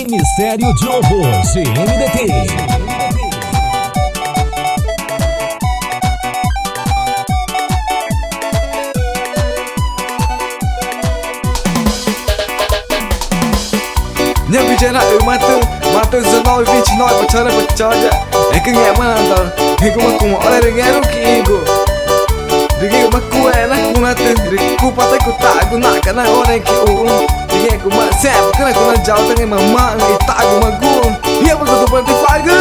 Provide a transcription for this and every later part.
Ministério de Louvor, GMDT. Nhân vì trên lại mà từ giờ nói vì chỉ nói và chờ em cứ nghe mà làm thì cũng mà cùng họ đây nghe lúc kia của Digi mà cô enak kuna tu ku patai ku tak guna kana orang ki Digi ku mak sep kana kuna jauh tangi mama ngi tak ku magu ya betul tu berarti faga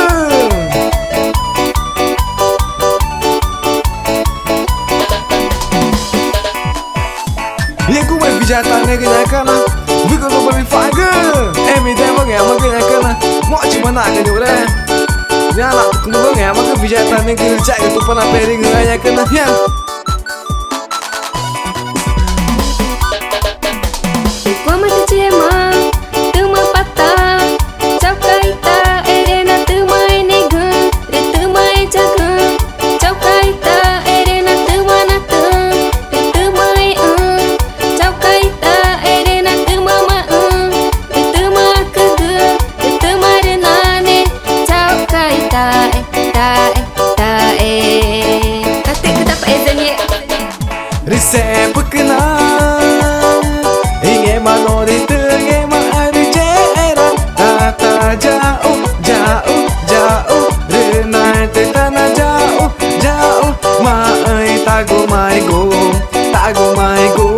ya ku mai bija tangi kena kana betul tu berarti faga emi dai ma ngi ma kena kana mo cuma nak ke jore ya nak ku ngi ma ke bija tangi ke cak tu pana pering ngaya kana ya Risep kenal ingin manori tengah mari jera tata jauh renai te tanah jauh mai tago mai go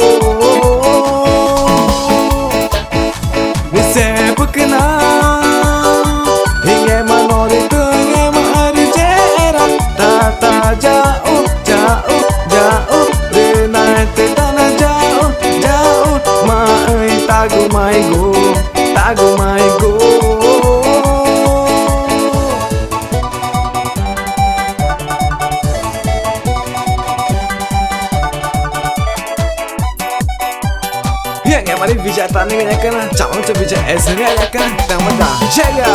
Risep kenal ingin manori tengah mari jera tata jauh tago mai go Yang mari bija tani kanya kana jangan tu bija esnya ya kana tamada jaga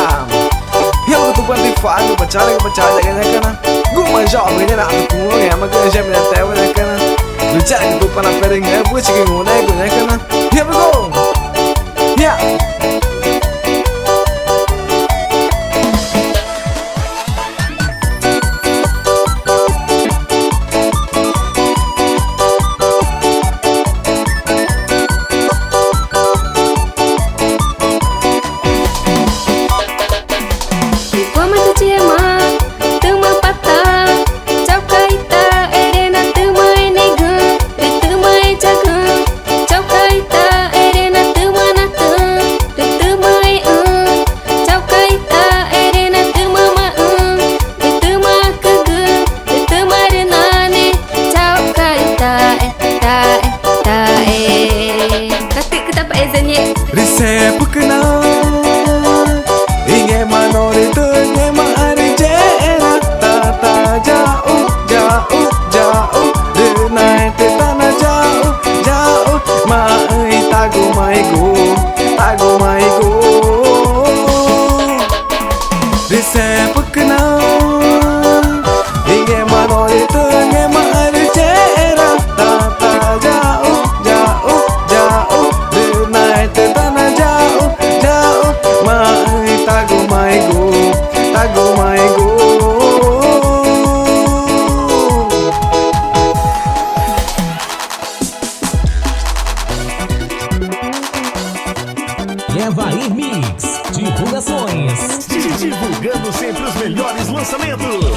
yang tu pun di faham bacara kanya kana guma jawab kanya nak aku yang makan jam ni tahu kanya kana bicara tu pun apa ringnya buat cikgu mulai kanya kana here we go yeah Risep kenal ingin manori tengah mari jera tata jauh renai te tanah jauh mai tago mai go Risep kenal ingin manori tengah mari jera tata jauh renai te tanah jauh mai tago mai go Leva aí Mix Divulgações, divulgando sempre os melhores lançamentos.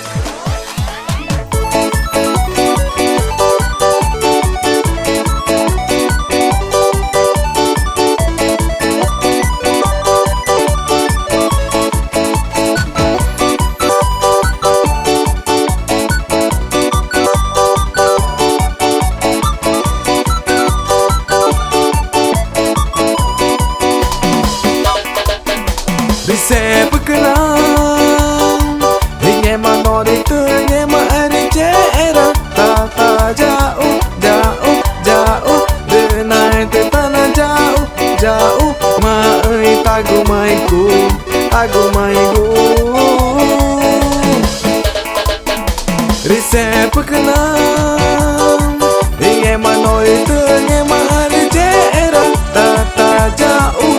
Risep kenal ingin manori tengah mari jera tata jauh renai te tanah jauh mai tago mai go Risep kenal ingin manori tengah mari jera tata jauh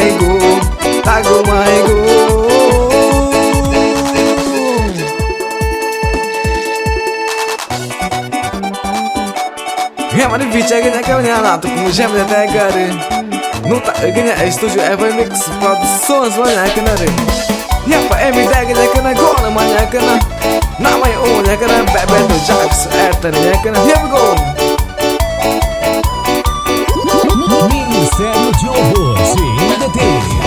maigo, tago maigo. Hemani biçare que eu não tô com gem de tegare. Não tá ganha estúdio Ever Mix produções olha que na re. Ya pa emi dega que na gola manha que na. Na mai o que na bebe do Jax Ayrton que na. Here we go. Ministério de Horror, CNDT.